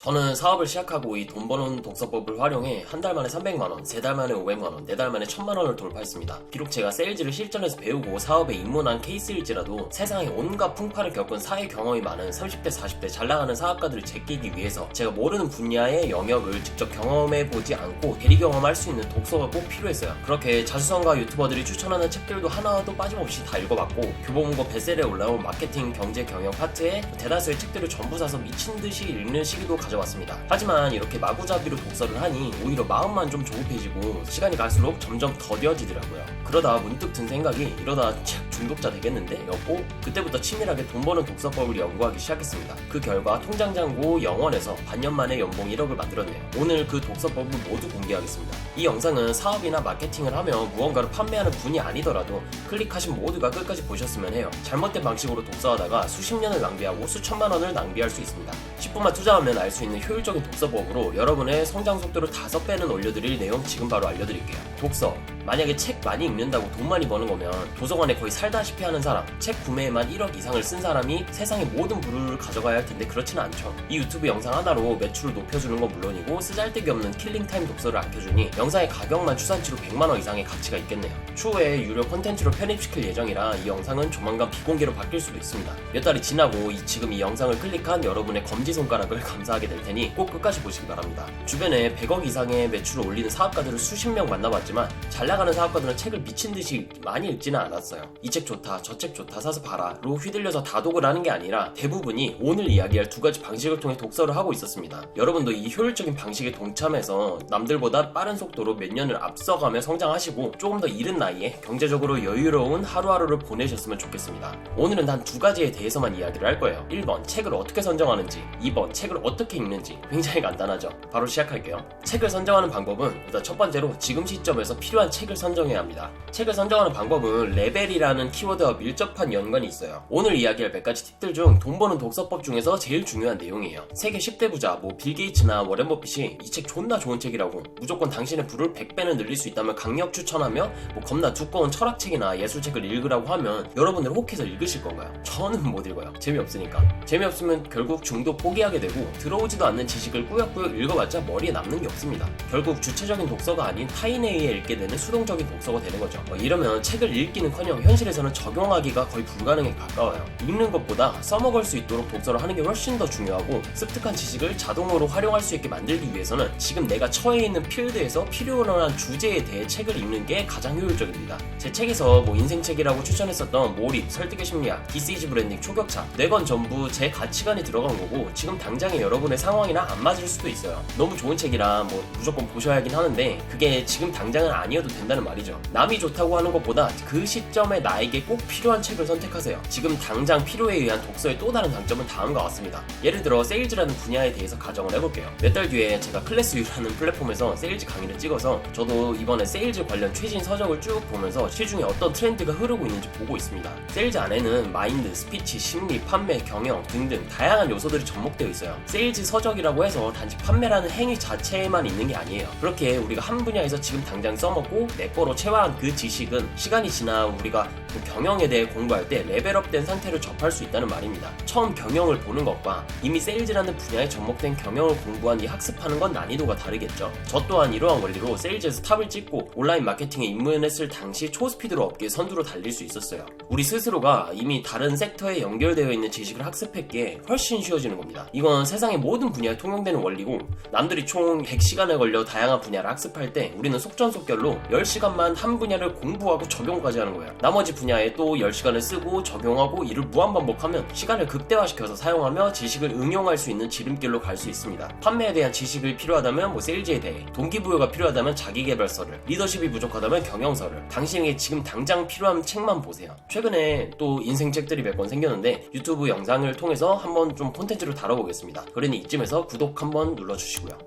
저는 사업을 시작하고 이 돈 버는 독서법을 활용해 한 달 만에 300만원, 3달 만에 500만원, 4달 만에 1000만원을 돌파했습니다. 비록 제가 세일즈를 실전에서 배우고 사업에 입문한 케이스일지라도 세상에 온갖 풍파를 겪은 사회 경험이 많은 30대, 40대 잘 나가는 사업가들을 제끼기 위해서 제가 모르는 분야의 영역을 직접 경험해보지 않고 대리 경험할 수 있는 독서가 꼭 필요했어요. 그렇게 자수성가 유튜버들이 추천하는 책들도 하나도 빠짐없이 다 읽어봤고 교보문고 베셀에 올라온 마케팅, 경제, 경영 파트에 대다수의 책들을 전부 사서 미친듯이 읽는 시기도 가져왔습니다. 하지만 이렇게 마구잡이로 독서를 하니 오히려 마음만 좀 조급해지고 시간이 갈수록 점점 더뎌지더라고요. 그러다 문득 든 생각이 이러다 책 중독자 되겠는데? 였고 그때부터 치밀하게 돈 버는 독서법을 연구하기 시작했습니다. 그 결과 통장 잔고 0원에서 반년 만에 연봉 1억을 만들었네요. 오늘 그 독서법을 모두 공개하겠습니다. 이 영상은 사업이나 마케팅을 하며 무언가를 판매하는 분이 아니더라도 클릭하신 모두가 끝까지 보셨으면 해요. 잘못된 방식으로 독서하다가 수십 년을 낭비하고 수천만 원을 낭비할 수 있습니다. 10분만 투자하면 알 수 있는 효율적인 독서법으로 여러분의 성장 속도를 5배는 올려드릴 내용 지금 바로 알려드릴게요. 독서. 만약에 책 많이 읽는다고 돈 많이 버는 거면 도서관에 거의 살다시피 하는 사람, 책 구매에만 1억 이상을 쓴 사람이 세상의 모든 부를 가져가야 할 텐데 그렇지는 않죠. 이 유튜브 영상 하나로 매출을 높여주는 건 물론이고 쓰잘데기 없는 킬링타임 독서를 아껴주니 영상의 가격만 추산치로 100만원 이상의 가치가 있겠네요. 추후에 유료 콘텐츠로 편입시킬 예정이라 이 영상은 조만간 비공개로 바뀔 수도 있습니다. 몇 달이 지나고 지금 이 영상을 클릭한 여러분의 검지손가락을 감사하게 될 테니 꼭 끝까지 보시기 바랍니다. 주변에 100억 이상의 매출을 올리는 사업가들을 수십 명 만나봤지만 잘 나가는 사업가들은 책을 미친듯이 많이 읽지는 않았어요. 이 책 좋다, 저 책 좋다, 사서 봐라로 휘둘려서 다독을 하는 게 아니라 대부분이 오늘 이야기할 두 가지 방식을 통해 독서를 하고 있었습니다. 여러분도 이 효율적인 방식에 동참해서 남들보다 빠른 속도로 몇 년을 앞서가며 성장하시고 조금 더 이른 나이에 경제적으로 여유로운 하루하루를 보내셨으면 좋겠습니다. 오늘은 단 두 가지에 대해서만 이야기를 할 거예요. 1번, 책을 어떻게 선정하는지, 2번, 책을 어떻게 읽는지. 굉장히 간단하죠. 바로 시작할게요. 책을 선정하는 방법은 일단 첫 번째로 지금 시점에서 필요한 책을 선정해야 합니다. 책을 선정하는 방법은 레벨이라는 키워드와 밀접한 연관이 있어요. 오늘 이야기할 100가지 팁들 중 돈 버는 독서법 중에서 제일 중요한 내용이에요. 세계 10대 부자 빌 게이츠나 워렌 버핏이 이 책 존나 좋은 책이라고 무조건 당신의 부를 100배는 늘릴 수 있다면 강력 추천하며 겁나 두꺼운 철학책이나 예술책을 읽으라고 하면 여러분들 혹해서 읽으실 건가요? 저는 못 읽어요. 재미없으니까. 재미없으면 결국 중도 포기하게 되고 들어오지도 않는 지식을 꾸역꾸역 읽어봤자 머리에 남는 게 없습니다. 결국 주체적인 독서가 아닌 타인에 의해 읽게 되는 수동적인 독서가 되는 거죠. 이러면 책을 읽기는커녕 현실에서는 적용하기가 거의 불가능에 가까워요. 읽는 것보다 써먹을 수 있도록 독서를 하는 게 훨씬 더 중요하고 습득한 지식을 자동으로 활용할 수 있게 만들기 위해서는 지금 내가 처해 있는 필드에서 필요한 주제에 대해 책을 읽는 게 가장 효율적입니다. 제 책에서 인생책이라고 추천했었던 몰입, 설득의 심리학, 디스이즈 브랜딩, 초격차 네 건 전부 제 가치관이 들어간 거고 지금 당장의 여러분의 상황이랑 안 맞을 수도 있어요. 너무 좋은 책이라 무조건 보셔야 하긴 하는데 그게 지금 당장은 아니어도 된다는 말이죠. 남이 좋다고 하는 것보다 그 시점에 나에게 꼭 필요한 책을 선택하세요. 지금 당장 필요에 의한 독서의 또 다른 장점은 다음과 같습니다. 예를 들어 세일즈라는 분야에 대해서 가정을 해볼게요. 몇 달 뒤에 제가 클래스유라는 플랫폼에서 세일즈 강의를 찍어서 저도 이번에 세일즈 관련 최신 서적을 쭉 보면서 시중에 어떤 트렌드가 흐르고 있는지 보고 있습니다. 세일즈 안에는 마인드, 스피치, 심리, 판매, 경영 등등 다양한 요소들이 접목되어 있어요. 세일즈 서적이라고 해서 단지 판매라는 행위 자체에만 있는 게 아니에요. 그렇게 우리가 한 분야에서 지금 당장 써먹고 내 거로 체화한 그 지식은 시간이 지나 우리가 그 경영에 대해 공부할 때 레벨업된 상태를 접할 수 있다는 말입니다. 처음 경영을 보는 것과 이미 세일즈라는 분야에 접목된 경영을 공부한 뒤 학습하는 건 난이도가 다르겠죠. 저 또한 이러한 원리로 세일즈에서 탑을 찍고 온라인 마케팅에 입문했을 당시 초스피드로 업계 선두로 달릴 수 있었어요. 우리 스스로가 이미 다른 섹터에 연결되어 있는 지식을 학습했기에 훨씬 쉬워지는 겁니다. 이건 세상의 모든 분야에 통용되는 원리고 남들이 총 100시간에 걸려 다양한 분야를 학습할 때 우리는 속전속결로 10시간만 한 분야를 공부하고 적용까지 하는 거예요. 나머지 분야에 또 10시간을 쓰고 적용하고 이를 무한반복하면 시간을 극대화시켜서 사용하며 지식을 응용할 수 있는 지름길로 갈 수 있습니다. 판매에 대한 지식이 필요하다면 세일즈에 대해, 동기부여가 필요하다면 자기계발서를, 리더십이 부족하다면 경영서를, 당신에게 지금 당장 필요한 책만 보세요. 최근에 또 인생책들이 몇 권 생겼는데 유튜브 영상을 통해서 한번 좀 콘텐츠를 다뤄보겠습니다. 그러니 이쯤에서 구독 한번 눌러주시고요.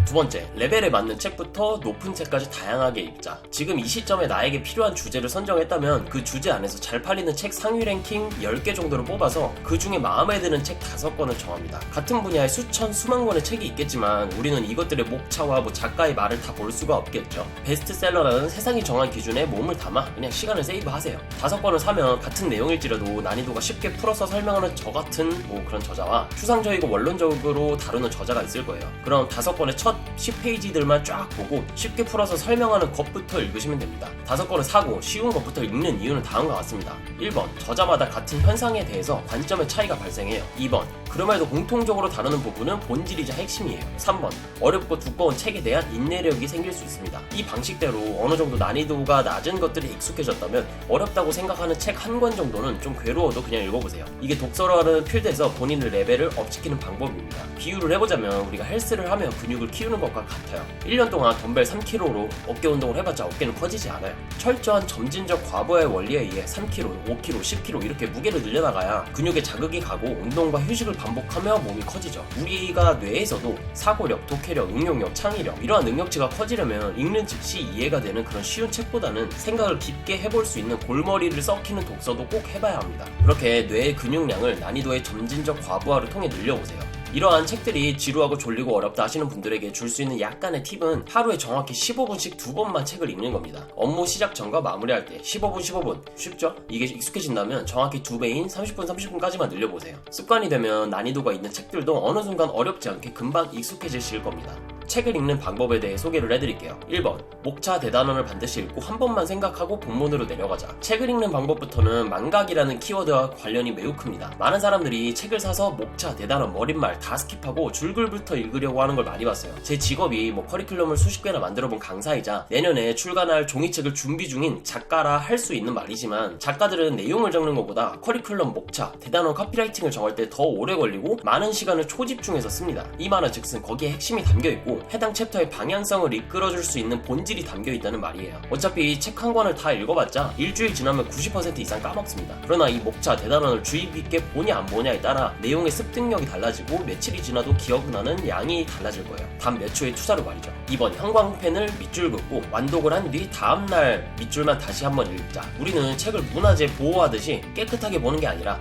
두 번째, 레벨에 맞는 책부터 높은 책까지 다양하게 읽자. 지금 이 시점에 나에게 필요한 주제를 선정했다면 그 주제 안에서 잘 팔리는 책 상위 랭킹 10개 정도를 뽑아서 그 중에 마음에 드는 책 5권을 정합니다. 같은 분야의 수천 수만 권의 책이 있겠지만 우리는 이것들의 목차와 작가의 말을 다 볼 수가 없겠죠. 베스트셀러라는 세상이 정한 기준에 몸을 담아 그냥 시간을 세이브하세요. 5권을 사면 같은 내용일지라도 난이도가 쉽게 풀어서 설명하는 저 같은 그런 저자와 추상적이고 원론적으로 다루는 저자가 있을 거예요. 그럼 5권의 첫 10페이지들만 쫙 보고 쉽게 풀어서 설명하는 것부터 읽으시면 됩니다. 5권을 사고 쉬운 것부터 읽는 이유는 다음과 같습니다. 1번, 저자마다 같은 현상에 대해서 관점의 차이가 발생해요. 2번, 그럼에도 공통적으로 다루는 부분은 본질이자 핵심이에요. 3번, 어렵고 두꺼운 책에 대한 인내력이 생길 수 있습니다. 이 방식대로 어느 정도 난이도가 낮은 것들이 익숙해졌다면 어렵다고 생각하는 책 한 권 정도는 좀 괴로워도 그냥 읽어보세요. 이게 독서라는 필드에서 본인의 레벨을 업시키는 방법입니다. 비유를 해보자면 우리가 헬스를 하며 근육을 키우는 것과 같아요. 1년 동안 덤벨 3kg로 어깨 운동을 해봤자 어깨는 커지지 않아요. 철저한 점진적 과부하의 원리에 의해 3kg, 5kg, 10kg 이렇게 무게를 늘려나가야 근육에 자극이 가고 운동과 휴식을 반복하며 몸이 커지죠. 우리가 뇌에서도 사고력, 독해력, 응용력, 창의력 이러한 능력치가 커지려면 읽는 즉시 이해가 되는 그런 쉬운 책보다는 생각을 깊게 해볼 수 있는 골머리를 썩히는 독서도 꼭 해봐야 합니다. 그렇게 뇌의 근육량을 난이도의 점진적 과부하를 통해 늘려보세요. 이러한 책들이 지루하고 졸리고 어렵다 하시는 분들에게 줄 수 있는 약간의 팁은 하루에 정확히 15분씩 2번만 책을 읽는 겁니다. 업무 시작 전과 마무리할 때 15분 15분 쉽죠? 이게 익숙해진다면 정확히 2배인 30분 30분까지만 늘려보세요. 습관이 되면 난이도가 있는 책들도 어느 순간 어렵지 않게 금방 익숙해지실 겁니다. 책을 읽는 방법에 대해 소개를 해드릴게요. 1번, 목차 대단원을 반드시 읽고 한 번만 생각하고 본문으로 내려가자. 책을 읽는 방법부터는 망각이라는 키워드와 관련이 매우 큽니다. 많은 사람들이 책을 사서 목차, 대단원, 머릿말 다 스킵하고 줄글부터 읽으려고 하는 걸 많이 봤어요. 제 직업이 커리큘럼을 수십 개나 만들어본 강사이자 내년에 출간할 종이책을 준비 중인 작가라 할 수 있는 말이지만 작가들은 내용을 적는 것보다 커리큘럼 목차, 대단원 카피라이팅을 정할 때 더 오래 걸리고 많은 시간을 초집중해서 씁니다. 이 말은 즉슨 거기에 핵심이 담겨있고 해당 챕터의 방향성을 이끌어줄 수 있는 본질이 담겨있다는 말이에요. 어차피 책 한 권을 다 읽어봤자 일주일 지나면 90% 이상 까먹습니다. 그러나 이 목차, 대단원을 주의 깊게 보냐 안 보냐에 따라 내용의 습득력이 달라지고 며칠이 지나도 기억나는 양이 달라질 거예요. 단 몇 초의 투자로 말이죠. 2번, 형광펜을 밑줄 긋고 완독을 한 뒤 다음날 밑줄만 다시 한번 읽자. 우리는 책을 문화재 보호하듯이 깨끗하게 보는 게 아니라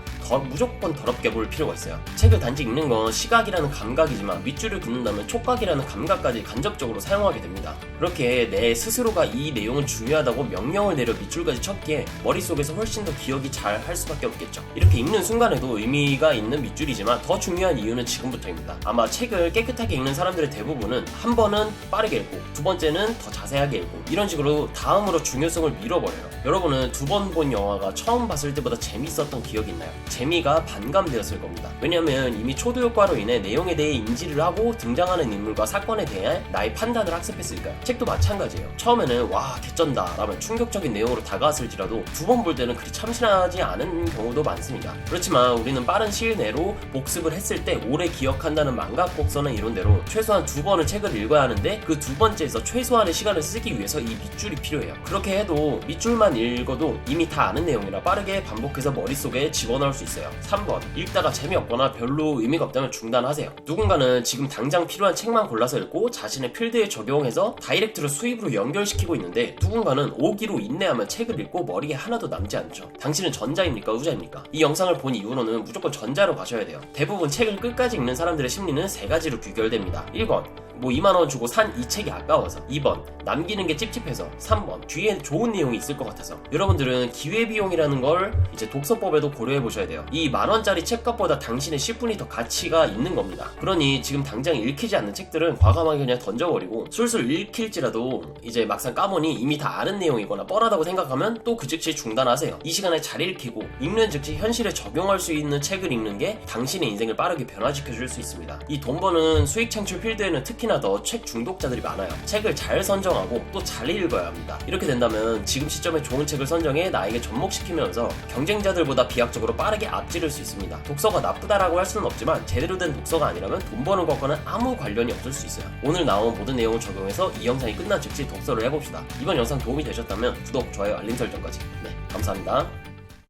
무조건 더럽게 볼 필요가 있어요. 책을 단지 읽는 건 시각이라는 감각이지만 밑줄을 긋는다면 촉각이라는 감각까지 간접적으로 사용하게 됩니다. 그렇게 내 스스로가 이 내용은 중요하다고 명령을 내려 밑줄까지 쳤기에 머릿속에서 훨씬 더 기억이 잘 할 수밖에 없겠죠. 이렇게 읽는 순간에도 의미가 있는 밑줄이지만 더 중요한 이유는 지금부터입니다. 아마 책을 깨끗하게 읽는 사람들의 대부분은 한 번은 빠르게 읽고 두 번째는 더 자세하게 읽고 이런 식으로 다음으로 중요성을 밀어버려요. 여러분은 2번 본 영화가 처음 봤을 때보다 재밌었던 기억이 있나요? 재미가 반감되었을 겁니다. 왜냐면 이미 초도 효과로 인해 내용에 대해 인지를 하고 등장하는 인물과 사건에 대해 나의 판단을 학습했으니까요. 책도 마찬가지예요. 처음에는 와 개쩐다 라면 충격적인 내용으로 다가왔을지라도 2번 볼 때는 그리 참신하지 않은 경우도 많습니다. 그렇지만 우리는 빠른 시일 내로 복습을 했을 때 오래 기억한다는 망각 곡선의 이론대로 최소한 2번을 책을 읽어야 하는데 그 2번째에서 최소한의 시간을 쓰기 위해서 이 밑줄이 필요해요. 그렇게 해도 밑줄만 읽어도 이미 다 아는 내용이라 빠르게 반복해서 머릿속에 집어넣을 수 있어요. 3번, 읽다가 재미없거나 별로 의미가 없다면 중단하세요. 누군가는 지금 당장 필요한 책만 골라서 읽고 자신의 필드에 적용해서 다이렉트로 수입으로 연결시키고 있는데 누군가는 오기로 인내하면 책을 읽고 머리에 하나도 남지 않죠. 당신은 전자입니까? 후자입니까? 이 영상을 본 이후로는 무조건 전자로 가셔야 돼요. 대부분 책을 끝까지 읽는 사람들의 심리는 3가지로 귀결됩니다. 1번, 2만원 주고 산 이 책이 아까워서. 2번, 남기는 게 찝찝해서. 3번, 뒤에 좋은 내용이 있을 것 같아서. 여러분들은 기회비용이라는 걸 이제 독서법에도 고려해 보셔야 돼요. 이 10,000원짜리 책값보다 당신의 10분이 더 가치가 있는 겁니다. 그러니 지금 당장 읽히지 않는 책들은 과감하게 그냥 던져버리고 술술 읽힐지라도 이제 막상 까보니 이미 다 아는 내용이거나 뻔하다고 생각하면 또 그 즉시 중단하세요. 이 시간에 잘 읽히고 읽는 즉시 현실에 적용할 수 있는 책을 읽는 게 당신의 인생을 빠르게 변화시켜 줄 수 있습니다. 이 돈 버는 수익 창출 필드에는 특히나 더 책 중독자들이 많아요. 책을 잘 선정하고 또 잘 읽어야 합니다. 이렇게 된다면 지금 시점에 좋은 책을 선정해 나에게 접목시키면서 경쟁자들보다 비약적으로 빠르게 앞지를 수 있습니다. 독서가 나쁘다라고 할 수는 없지만 제대로 된 독서가 아니라면 돈 버는 것과는 아무 관련이 없을 수 있어요. 오늘 나온 모든 내용을 적용해서 이 영상이 끝난 즉시 독서를 해봅시다. 이번 영상 도움이 되셨다면 구독, 좋아요, 알림 설정까지. 네, 감사합니다.